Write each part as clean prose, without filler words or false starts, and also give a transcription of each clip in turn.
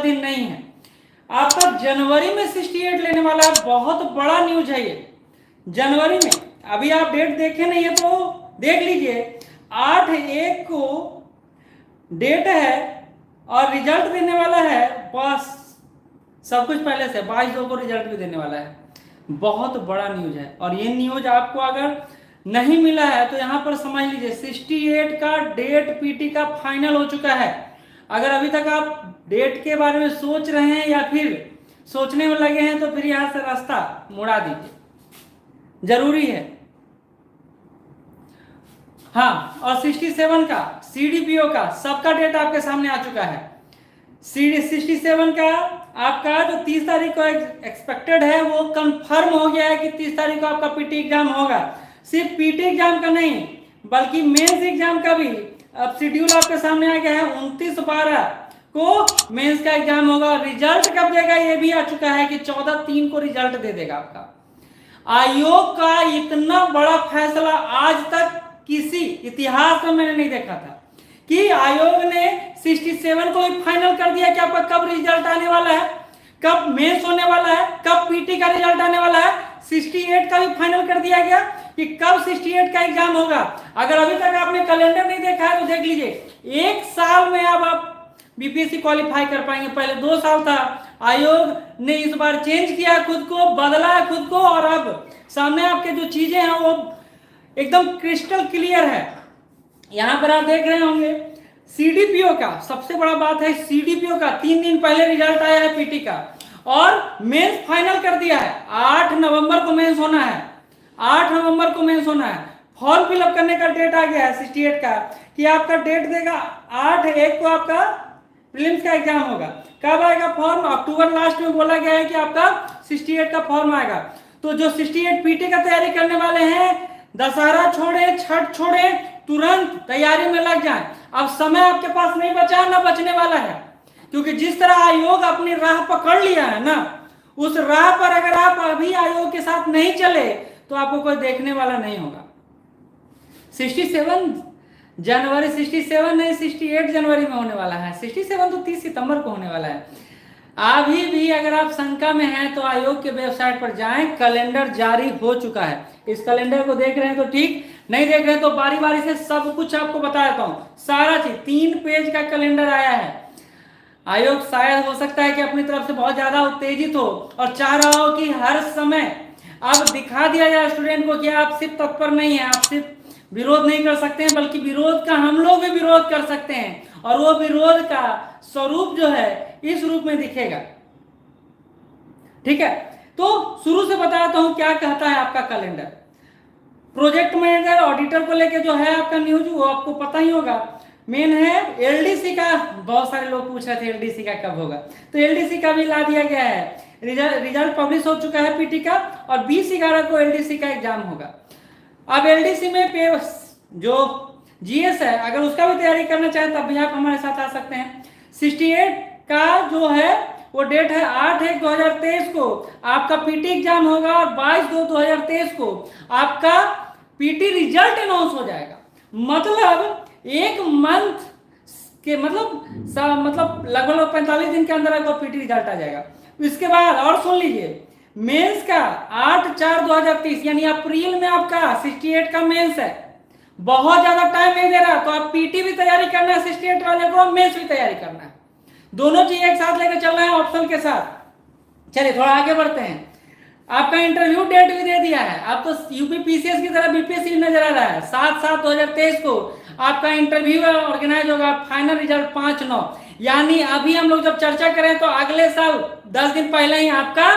दिन नहीं है, आपका जनवरी में 68 लेने वाला है। बहुत बड़ा न्यूज है ये। जनवरी में अभी आप डेट देखे नहीं है तो देख लीजिए, 8/1 को डेट है और रिजल्ट देने वाला है, बस सब कुछ पहले से 22/2 को रिजल्ट भी देने वाला है। बहुत बड़ा न्यूज है और ये न्यूज आपको अगर नहीं मिला है तो यहां पर समझ लीजिए 68 का डेट पीटी का फाइनल हो चुका है। अगर अभी तक आप डेट के बारे में सोच रहे हैं या फिर सोचने में लगे हैं तो फिर यहां से रास्ता मुड़ा दीजिए, जरूरी है। हाँ, और 67 का सीडीपीओ का सबका डेट आपके सामने आ चुका है। 67 का आपका जो 30 तारीख को एक्सपेक्टेड है वो कंफर्म हो गया है कि 30 तारीख को आपका पीटी एग्जाम होगा। सिर्फ पीटी एग्जाम का नहीं बल्कि मेंस एग्जाम का भी अब शेड्यूल आपके सामने आ गया है। 29/12 को मेंस का एग्जाम होगा। रिजल्ट कब देगा ये भी आ चुका है कि 14/3 को रिजल्ट दे देगा आपका। आयोग का इतना बड़ा फैसला आज तक किसी इतिहास में मैंने नहीं देखा था कि आयोग ने 67 को भी फाइनल कर दिया कि आपका कब रिजल्ट आने वाला है, कब मेंस होने वाला है, कब पीटी का रिजल्ट आने वाला है। 68 का भी फाइनल कर दिया गया कि कब 68 का एग्जाम होगा। अगर अभी तक आपने कैलेंडर नहीं देखा है तो देख लीजिए, 1 साल में अब आप बीपीएससी क्वालिफाई कर पाएंगे। पहले 2 साल था, आयोग ने इस बार चेंज किया खुद को, बदला है खुद को और अब सामने आपके जो चीजें हैं वो एकदम क्रिस्टल क्लियर है। यहां पर आप देख रहे होंगे सीडीपीओ का सबसे बड़ा बात है, सीडीपीओ का 3 दिन पहले रिजल्ट आया है पीटी का और मेंस फाइनल कर दिया है। 8 नवंबर को मेंस होना है, 8 नवंबर को मेंस होना है। फॉर्म फिलअप करने का डेट आ गया है 68 का कि आपका डेट देगा 8/1 को आपका प्रीलिम्स का एग्जाम होगा। कब आएगा फॉर्म? अक्टूबर लास्ट में बोला गया है कि आपका 68 का फॉर्म आएगा। तो जो 68 पीटी का तैयारी करने वाले हैं, दशहरा छोड़े, छठ छोड़े, तुरंत तैयारी में लग जाएं। अब समय आपके पास नहीं बचा, ना बचने वाला है, क्योंकि जिस तरह आयोग अपनी राह पकड़ लिया है ना, उस राह पर अगर आप अभी आयोग के साथ नहीं चले तो आपको कोई देखने वाला नहीं होगा। 67 जनवरी 67 नहीं 68 जनवरी में होने वाला है। 67 तो 30 सितंबर को होने वाला है। अभी भी अगर आप शंका में हैं तो आयोग के वेबसाइट पर जाएं, कैलेंडर जारी हो चुका है। इस कैलेंडर को देख रहे हैं तो ठीक, नहीं देख रहे हैं तो बारी बारी से सब कुछ आपको बता देता हूं। सारा चीज 3 पेज का कैलेंडर आया है। आयोग शायद हो सकता है कि अपनी तरफ से बहुत ज्यादा उत्तेजित हो और चाह रहा हो कि हर समय अब दिखा दिया जाए स्टूडेंट को कि आप सिर्फ तत्पर नहीं है, आप सिर्फ विरोध नहीं कर सकते हैं बल्कि विरोध का हम लोग भी विरोध कर सकते हैं और वो विरोध का स्वरूप जो है इस रूप में दिखेगा। ठीक है, तो शुरू से बताता हूं क्या कहता है आपका कैलेंडर। प्रोजेक्ट मैनेजर ऑडिटर को लेकर जो है आपका न्यूज वो आपको पता ही होगा। मेन है एलडीसी का, बहुत सारे लोग पूछ रहे थे एलडीसी का कब होगा, तो एलडीसी का भी ला दिया गया है। रिजल्ट पब्लिश हो चुका है पीटी का और 20/11 को एलडीसी का एग्जाम होगा। अब एलडीसी में जो जीएस है अगर उसका भी तैयारी करना चाहे तब भी आप हमारे साथ आ सकते हैं। 68 का जो है वो डेट है 8/1/2023 को आपका पीटी एग्जाम होगा और 22/2/2023 को आपका पीटी रिजल्ट अनाउंस हो जाएगा। मतलब 1 मंथ के मतलब लगभग 45 दिन के अंदर आपका पीटी रिजल्ट आ जाएगा। इसके बाद और सुन लीजिए, मेंस का 8/4/2023 यानी अप्रैल में आपका 68 का मेंस है। बहुत ज्यादा टाइम नहीं दे रहा तो आप पीटी भी तैयारी करना है 68 वाले को, मेंस भी तैयारी करना है, दोनों चीज एक साथ लेकर चलना है ऑप्शन के साथ। चलिए थोड़ा आगे बढ़ते हैं। आपका इंटरव्यू डेट भी दे दिया है। आप तो यूपी पीसीएस की तरह बीपीएससी नजर आ रहा है। 7/7/2023 को आपका इंटरव्यू ऑर्गेनाइज होगा। फाइनल रिजल्ट 5/9 यानी अभी हम लोग जब चर्चा करें तो अगले साल 10 दिन पहले ही आपका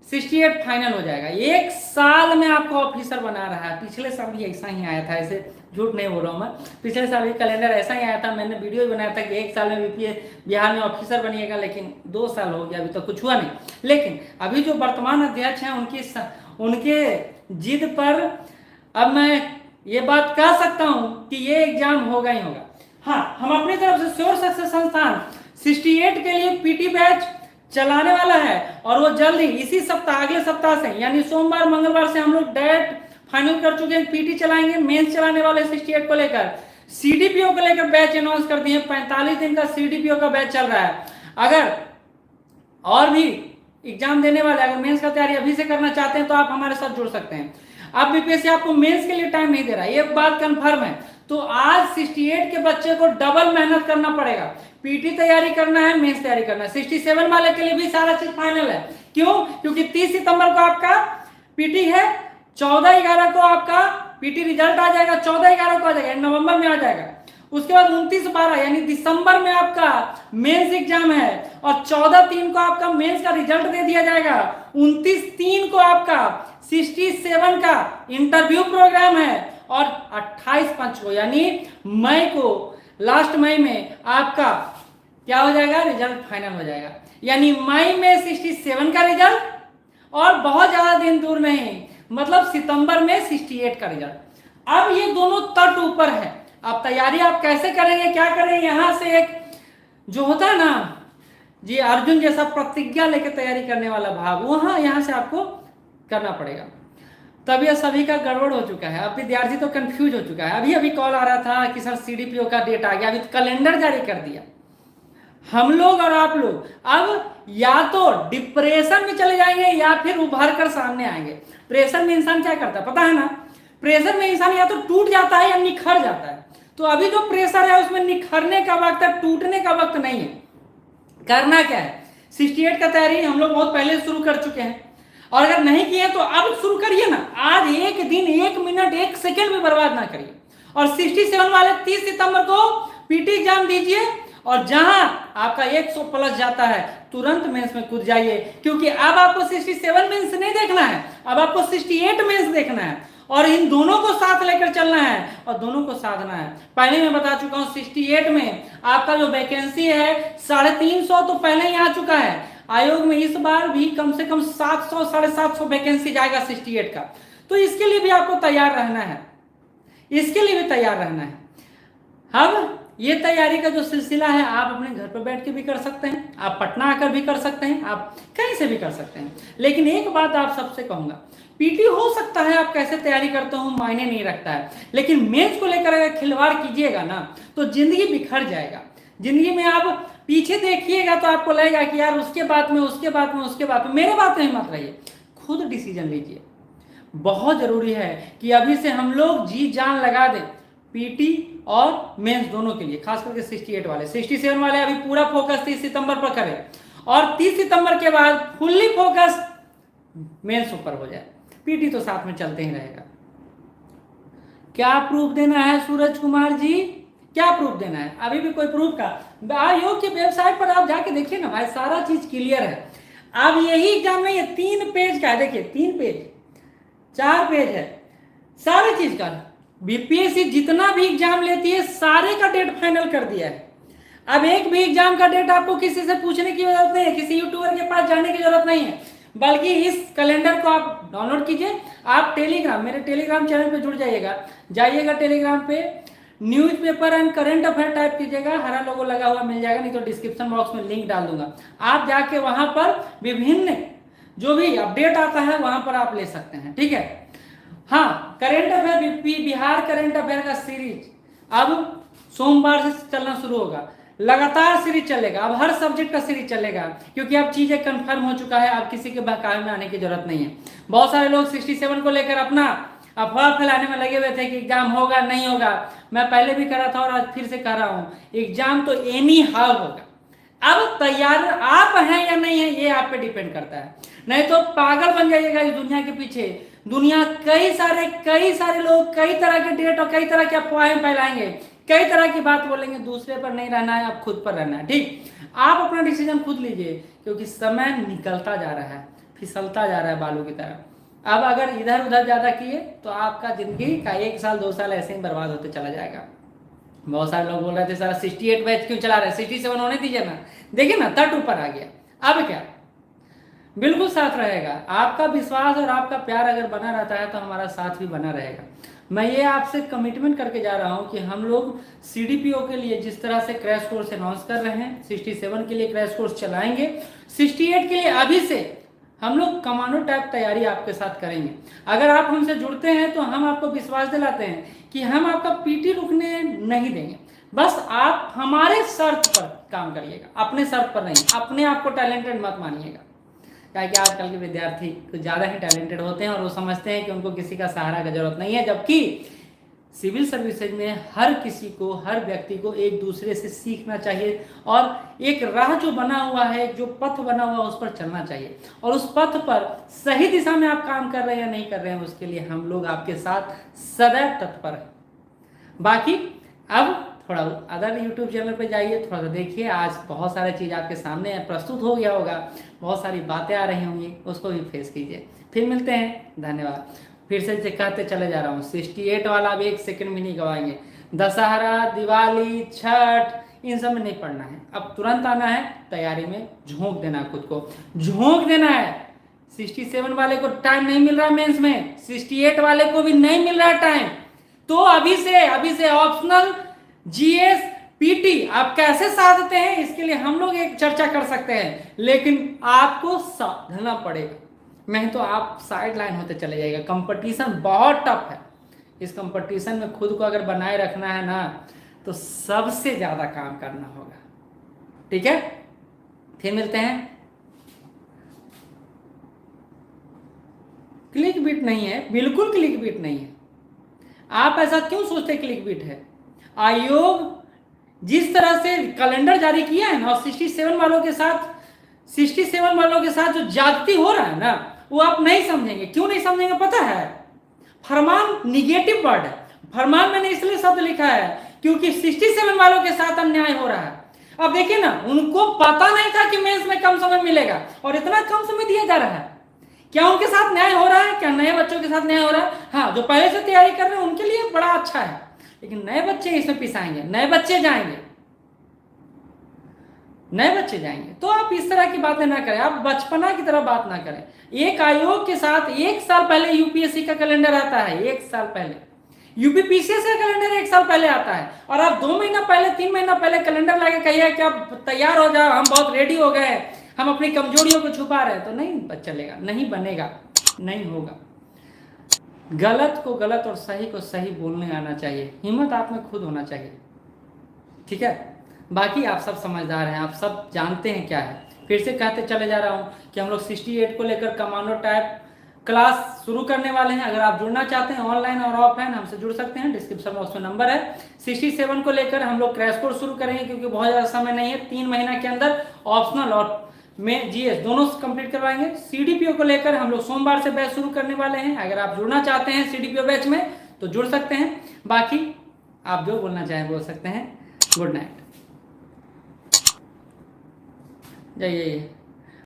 68 फाइनल हो जाएगा। 1 साल में आपको ऑफिसर बना रहा है। पिछले साल भी ऐसा ही आया था, ऐसे झूठ नहीं बोल रहा हूं मैं, पिछले साल भी कैलेंडर ऐसा ही आया था। मैंने वीडियो भी बनाया था कि 1 साल में बिहार में ऑफिसर बनिएगा, लेकिन 2 साल हो गया, अभी तो कुछ हुआ नहीं। लेकिन अभी जो वर्तमान अध्यक्ष हैं उनके जिद पर अब मैं ये बात कह सकता हूं कि ये एग्जाम होगा ही होगा। हाँ, हम अपनी तरफ से श्योर सक्सेस संस्थान 68 के लिए पीटी बैच चलाने वाला है और वो जल्द ही इसी सप्ताह, अगले सप्ताह से यानी सोमवार मंगलवार से हम लोग डेट फाइनल कर चुके हैं। पीटी चलाएंगे, मेंस चलाने वाले 68 को लेकर। सीडीपीओ को लेकर बैच अनाउंस कर दिए। 45 दिन का सीडीपीओ का बैच चल रहा है। अगर और भी एग्जाम देने वाले अगर मेंस का तैयारी अभी से करना चाहते हैं तो आप हमारे साथ जुड़ सकते हैं। अब बीपीएससी आपको मेंस के लिए टाइम नहीं दे रहा है, ये बात कंफर्म है। तो आज 68 के बच्चे को डबल मेहनत करना पड़ेगा, पीटी तैयारी करना है, मेंस तैयारी करना है। 67 वाले के लिए भी सारा चीज फाइनल है। क्यों? क्योंकि 30 सितंबर को आपका पीटी है, 14/11 को आपका पीटी रिजल्ट आ जाएगा, 14/11 को आ जाएगा, नवंबर में आ जाएगा। उसके बाद 29/12 यानी दिसंबर में आपका मेंस एग्जाम है, और 14/3 को आपका मेंस का रिजल्ट दे दिया जाएगा। 29/3 को आपका 67 का इंटरव्यू प्रोग्राम है, और 28/5 को यानी मई को, लास्ट मई में आपका क्या हो जाएगा, रिजल्ट फाइनल हो जाएगा। यानी मई में 67 का रिजल्ट, और बहुत ज्यादा दिन दूर नहीं, मतलब सितंबर में 68 का रिजल्ट। अब ये दोनों तट ऊपर है। अब तैयारी आप कैसे करेंगे, क्या करेंगे? यहां से एक जो होता है ना जी अर्जुन जैसा प्रतिज्ञा लेकर तैयारी करने वाला भाव, वहां यहां से आपको करना पड़ेगा। तब यह सभी का गड़बड़ हो चुका है। अब विद्यार्थी तो कंफ्यूज हो चुका है। अभी कॉल आ रहा था कि सर सीडीपीओ का डेट आ गया, अभी कैलेंडर जारी कर दिया। हम लोग और आप लोग अब या तो डिप्रेशन में चले जाएंगे या फिर उभर कर सामने आएंगे। प्रेशर में इंसान क्या करता है पता है ना? प्रेशर में इंसान या तो टूट जाता है या निखर जाता है। तो अभी जो प्रेशर है उसमें निखरने का वक्त है, टूटने का वक्त नहीं है। करना क्या है? 68 का तैयारी हम लोग बहुत पहले शुरू कर चुके हैं, और अगर नहीं किए तो अब शुरू करिए ना। आज एक दिन, एक मिनट, एक सेकेंड भी बर्बाद ना करिए। और 67 वाले 30 सितंबर को पीटी एग्जाम दीजिए, और जहां आपका 100 प्लस जाता है तुरंत मेंस में कूद जाइए, क्योंकि अब आपको 67 मेंस नहीं देखना है, अब आपको 68 मेंस देखना है, और इन दोनों को साथ लेकर चलना है और दोनों को साधना है। पहले मैं बता चुका हूं 68 में आपका जो वैकेंसी है 350 तो पहले ही आ चुका है। आयोग में इस बार भी कम से कम 700 750 वैकेंसी जाएगा 68 का। तो इसके लिए भी आपको तैयार रहना है, इसके लिए भी तैयार रहना है। अब ये तैयारी का जो सिलसिला है आप अपने घर पर बैठ के भी कर सकते हैं, आप पटना आकर भी कर सकते हैं, आप कहीं से भी कर सकते हैं। लेकिन एक बात आप सबसे कहूंगा, पीटी हो सकता है आप कैसे तैयारी करते हो मायने नहीं रखता है, लेकिन मेंस को लेकर अगर खिलवाड़ कीजिएगा ना तो जिंदगी बिखर जाएगा। जिंदगी में आप पीछे देखिएगा तो आपको लगेगा कि यार उसके बाद में, उसके बाद में, उसके बाद में। मेरे बात में मत रहिए, खुद डिसीजन लीजिए। बहुत जरूरी है कि अभी से हम लोग जी जान लगा दें पीटी और मेंस दोनों के लिए, खास करके 68 वाले। 67 वाले अभी पूरा फोकस 30 सितंबर पर करें, और 30 सितंबर के बाद फुल्ली फोकस मेंस ऊपर हो जाए। पीटी तो साथ में चलते ही रहेगा। क्या प्रूफ देना है सूरज कुमार जी? क्या प्रूफ देना है? अभी भी कोई प्रूफ का? आयोग की वेबसाइट पर आप जाके देखिए ना भाई, सारा चीज क्लियर है। अब यही एग्जाम में ये 3 पेज का है, देखिए 3 पेज 4 पेज है सारी चीज का। बीपीएससी जितना भी एग्जाम लेती है सारे का डेट फाइनल कर दिया है। अब एक भी एग्जाम का डेट आपको किसी से पूछने की जरूरत नहीं है, किसी यूट्यूबर के पास जाने की जरूरत नहीं है, बल्कि इस कैलेंडर को आप डाउनलोड कीजिए। आप टेलीग्राम, मेरे टेलीग्राम चैनल पे जुड़ जाइएगा, जाइएगा टेलीग्राम पे, newspaper and current affair type कीजिएगा, हरा लोगो लगा हुआ मिल जाएगा, नहीं तो डिस्क्रिप्शन बॉक्स में लिंक डाल दूंगा। आप जाके वहां पर विभिन्न जो भी अपडेट आता है वहां पर आप ले सकते हैं, ठीक है। हाँ, current affair, Bihar current affair का सीरीज अब सोमवार से चलना शुरू होगा, लगातार सीरीज चलेगा। अब हर सब्जेक्ट का सीरीज चलेगा, क्योंकि अब चीजें कंफर्म हो चुका है, अब किसी के बहकावे में आने की जरूरत नहीं है। बहुत सारे लोग 67 को लेकर अपना अफवाह फैलाने में लगे हुए थे कि एग्जाम होगा नहीं होगा। मैं पहले भी करा था और आज फिर से कर रहा हूं, एग्जाम तो एनी हाउ होगा। अब तैयार आप हैं या नहीं है ये आप पे डिपेंड करता है, नहीं तो पागल बन जाइएगा इस दुनिया के पीछे। दुनिया कई सारे लोग कई तरह के डेट और कई तरह के अफवाहें फैलाएंगे, कई तरह की बात बोलेंगे। दूसरे पर नहीं रहना है, आप खुद पर रहना है, ठीक। आप अपना डिसीजन खुद लीजिए, क्योंकि समय निकलता जा रहा है, फिसलता जा रहा है बालू की तरह। अब अगर इधर उधर ज्यादा किए तो आपका जिंदगी का 1 साल 2 साल ऐसे ही बर्बाद होते चला जाएगा। बहुत सारे लोग बोल रहे थे सर 68 बैच क्यों चला रहे, 67 होने दीजिए ना। देखिए ना, तट ऊपर आ गया। अब क्या, बिल्कुल साथ रहेगा। आपका विश्वास और आपका प्यार अगर बना रहता है तो हमारा साथ भी बना रहेगा। मैं ये आपसे कमिटमेंट करके जा रहा हूं कि हम लोग सीडीपीओ के लिए जिस तरह से क्रैश कोर्स अनाउंस कर रहे हैं, 67 के लिए क्रैश कोर्स चलाएंगे, 68 के लिए अभी से हम लोग कमांडो टाइप तैयारी आपके साथ करेंगे। अगर आप हमसे जुड़ते हैं तो हम आपको विश्वास दिलाते हैं कि हम आपका पीटी रुकने नहीं देंगे। बस आप हमारे शर्त पर काम करिएगा, अपने शर्त पर नहीं। अपने आप को टैलेंटेड मत मानिएगा, क्या कि आजकल के विद्यार्थी कुछ ज़्यादा ही टैलेंटेड होते हैं और वो समझते हैं कि उनको किसी का सहारा की जरूरत नहीं है, जबकि सिविल सर्विसेज में हर किसी को, हर व्यक्ति को एक दूसरे से सीखना चाहिए और एक राह जो बना हुआ है, जो पथ बना हुआ है उस पर चलना चाहिए, और उस पथ पर सही दिशा में आप काम कर रहे हैं या नहीं कर रहे हैं उसके लिए हम लोग आपके साथ सदैव तत्पर हैं। बाकी अब थोड़ा अदर यूट्यूब चैनल पे जाइए, थोड़ा सा देखिए, आज बहुत सारी चीज़ आपके सामने प्रस्तुत हो गया होगा, बहुत सारी बातें आ रही होंगी, उसको भी फेस कीजिए। फिर मिलते हैं, धन्यवाद। फिर से कहते चले जा रहा हूँ, 68 वाला अब 1 सेकंड भी नहीं गवाएंगे। दशहरा, दिवाली, छठ, इन सब में नहीं पढ़ना है, अब तुरंत आना है, तैयारी में झोंक देना, खुद को झोंक देना है। 67 वाले को टाइम नहीं मिल रहा मेंस में, 68 वाले को भी नहीं मिल रहा टाइम, तो अभी से ऑप्शनल जीएस पीटी आप कैसे साधते हैं इसके लिए हम लोग एक चर्चा कर सकते हैं, लेकिन आपको साधना पड़ेगा, नहीं तो आप साइड लाइन होते चले जाएगा। कंपटीशन बहुत टफ है, इस कंपटीशन में खुद को अगर बनाए रखना है ना तो सबसे ज्यादा काम करना होगा, ठीक है। फिर मिलते हैं। क्लिक बीट नहीं है, बिल्कुल क्लिक बीट नहीं है। आप ऐसा क्यों सोचते क्लिक बीट है? आयोग जिस तरह से कैलेंडर जारी किया है ना, और 67 वालों के साथ जो जाति हो रहा है ना, वो आप नहीं समझेंगे। क्यों नहीं समझेंगे पता है? फरमान निगेटिव वर्ड है, फरमान मैंने इसलिए शब्द लिखा है क्योंकि 67 वालों के साथ अन्याय हो रहा है। अब देखिए ना, उनको पता नहीं था कि मेंस में कम समय मिलेगा और इतना कम समय दिया जा रहा है। क्या उनके साथ न्याय हो रहा है? क्या नए बच्चों के साथ न्याय हो रहा है? हाँ, जो पहले से तैयारी कर रहे हैं उनके लिए बड़ा अच्छा है, लेकिन नए बच्चे इसमें पिसाएंगे, नए बच्चे जाएंगे। तो आप इस तरह की बातें ना करें, आप बचपना की तरह बात ना करें। एक आयोग के साथ 1 साल पहले यूपीएससी का कैलेंडर आता है, 1 साल पहले यूपीपीसीएस का कैलेंडर 1 साल पहले आता है, और आप 2 महीना पहले, 3 महीना पहले कैलेंडर लाके कहिए कि आप तैयार हो जाओ, हम बहुत रेडी हो गए, हम अपनी कमजोरियों को छुपा रहे हैं, तो नहीं चलेगा, नहीं बनेगा, नहीं होगा। गलत को गलत और सही को सही बोलने आना चाहिए, हिम्मत आप में खुद होना चाहिए, ठीक है। बाकी आप सब समझदार हैं, आप सब जानते हैं क्या है। फिर से कहते चले जा रहा हूँ कि हम लोग 68 को लेकर कमांडो टाइप क्लास शुरू करने वाले हैं। अगर आप जुड़ना चाहते हैं ऑनलाइन और ऑफलाइन, हमसे जुड़ सकते हैं, डिस्क्रिप्शन में उसमें नंबर है। 67 को लेकर हम लोग क्रैश कोर्स शुरू करेंगे क्योंकि बहुत ज़्यादा समय नहीं है, 3 महीना के अंदर ऑप्शनल और में जीएस दोनों कंप्लीट करवाएंगे। सीडीपीओ को लेकर हम लोग सोमवार से बैच शुरू करने वाले हैं। अगर आप जुड़ना चाहते हैं सीडीपीओ बैच में तो जुड़ सकते हैं। बाकी आप जो बोलना चाहें बोल सकते हैं। Good night. जय जय।